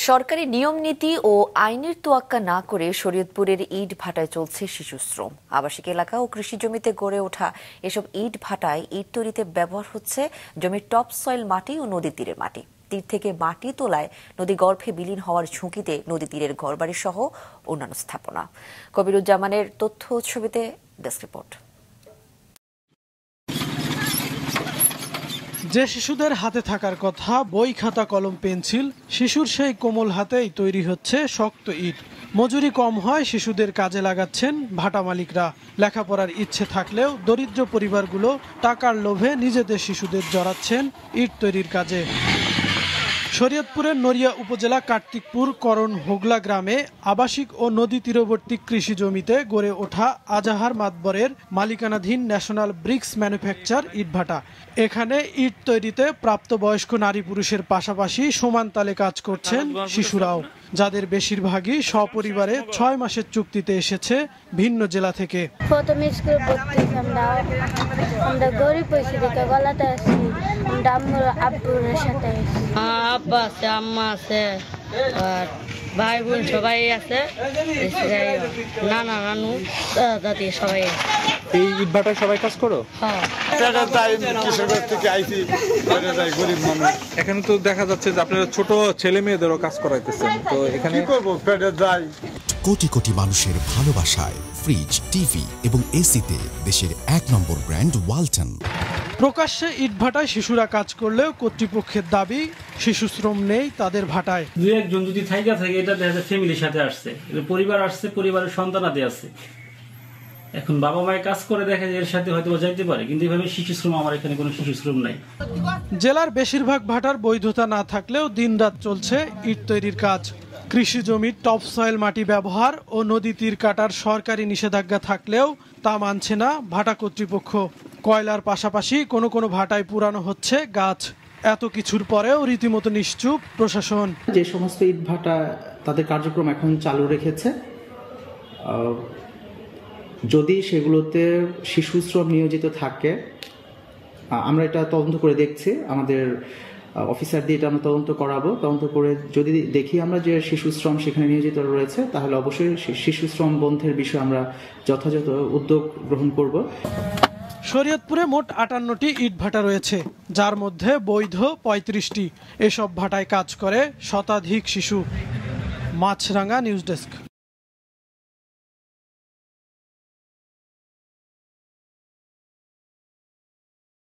সরকারি নিয়ম নীতি ও আইনের তোয়াক্কা না করে শরীয়তপুরের ইট ভাটায় চলছে শিশুশ্রম। আবাসিক এলাকা ও কৃষি জমিতে গড়ে ওঠা এসব ইট ভাটায় ইট তৈরিতে ব্যবহার হচ্ছে জমির টপ সয়েল মাটি ও নদী তীরের মাটি। তীর থেকে মাটি তোলায় নদী গর্ভে বিলীন হওয়ার ঝুঁকিতে নদী তীরের ঘরবাড়ি সহ অন্যান্য স্থাপনা। কবিরুজ্জামানের তথ্য ছবিতে ডেস্ক রিপোর্ট। যে শিশুদের হাতে থাকার কথা বই, খাতা, কলম, পেন্সিল, শিশুর সেই কোমল হাতেই তৈরি হচ্ছে শক্ত ইট। মজুরি কম হয়, শিশুদের কাজে লাগাচ্ছেন ভাটা মালিকরা। লেখাপড়ার ইচ্ছে থাকলেও দরিদ্র পরিবারগুলো টাকার লোভে নিজেদের শিশুদের জড়াচ্ছেন ইট তৈরির কাজে। শরীয়তপুরের নড়িয়া উপজেলা কার্তিকপুর করণ হোগলা গ্রামে আবাসিক ও নদী তীরবর্তী কৃষি জমিতে গড়ে ওঠা আজাহার মাতবরের মালিকানাধীন ন্যাশনাল ব্রিক্স ম্যানুফ্যাকচার ইটভাটা। এখানে ইট তৈরিতে প্রাপ্তবয়স্ক নারী পুরুষের পাশাপাশি সমান তালে কাজ করছেন শিশুরাও, যাদের বেশিরভাগই সপরিবারে 6 মাসের চুক্তিতে এসেছে ভিন্ন জেলা থেকে। প্রথমে স্কুল পড়তে আমরা গরিব হয়েছি দেখে গলাতে আসি, আব্বুর সাথে আব্বা আছে, আম্মা আছে, আর ভাই বোন সবাই আছে, নানা নানু দাদি সবাই আছে। এই ইট ভাটায় সবাই কাজ করো? এখানে তো দেখা যাচ্ছে যে আপনারা ছোট ছেলে মেয়েদেরও কাজ করাইতেছেন, তো এখানে কোটি কোটি মানুষের ভালোবাসায় ফ্রিজ, টিভি এবং এসিতে দেশের 1 নম্বর ব্র্যান্ড ওয়ালটন। প্রকাশ্যে ইট ভাটায় শিশুরা কাজ করলেও কর্তৃপক্ষের দাবি শিশুশ্রম নেই তাদের ভাটায়। দুই একজন যদি থাকে এটা দেখা যায় ফ্যামিলির সাথে আসছে, পরিবার আসছে, পরিবারের সন্তানাদি আছে। এখন বাবা মায়ের কাজ করে দেখা যায় এর সাথে হয়তো যাইতে পারে, কিন্তু এভাবে শিশুশ্রম আমার এখানে কোনো শিশুশ্রম নাই। জেলার বেশিরভাগ ভাটার বৈধতা না থাকলেও দিনরাত চলছে ইট তৈরির কাজ। কৃষি জমির টপ সয়েল মাটি ব্যবহার ও নদী তীর কাটার সরকারি নিষেধাজ্ঞা থাকলেও তা মানছে না ভাটা কর্তৃপক্ষ। কয়লার পাশাপাশি কোনো কোনো ভাটায় পুরানো হচ্ছে গাছ। এত কিছুর পরেও রীতিমতো নিশ্চুপ প্রশাসন। যে সমস্ত ইট ভাটা তাদের কার্যক্রম এখন চালু রেখেছে, যদি সেগুলোতে শিশু শ্রম নিয়োজিত থাকে, আমরা এটা তদন্ত করে দেখছি, আমাদের অফিসার দিয়ে এটা আমরা তদন্ত করাবো। তদন্ত করে যদি দেখি আমরা যে শিশু শ্রম সেখানে নিয়োজিত রয়েছে, তাহলে অবশ্যই শিশু শ্রম বন্ধের বিষয়ে আমরা যথাযথ উদ্যোগ গ্রহণ করব। শরীয়তপুরে মোট 58টি ইট ভাটা রয়েছে, যার মধ্যে বৈধ 35টি। এসব ভাটায় কাজ করে শতাধিক শিশু। মাছরাঙ্গা নিউজ ডেস্ক।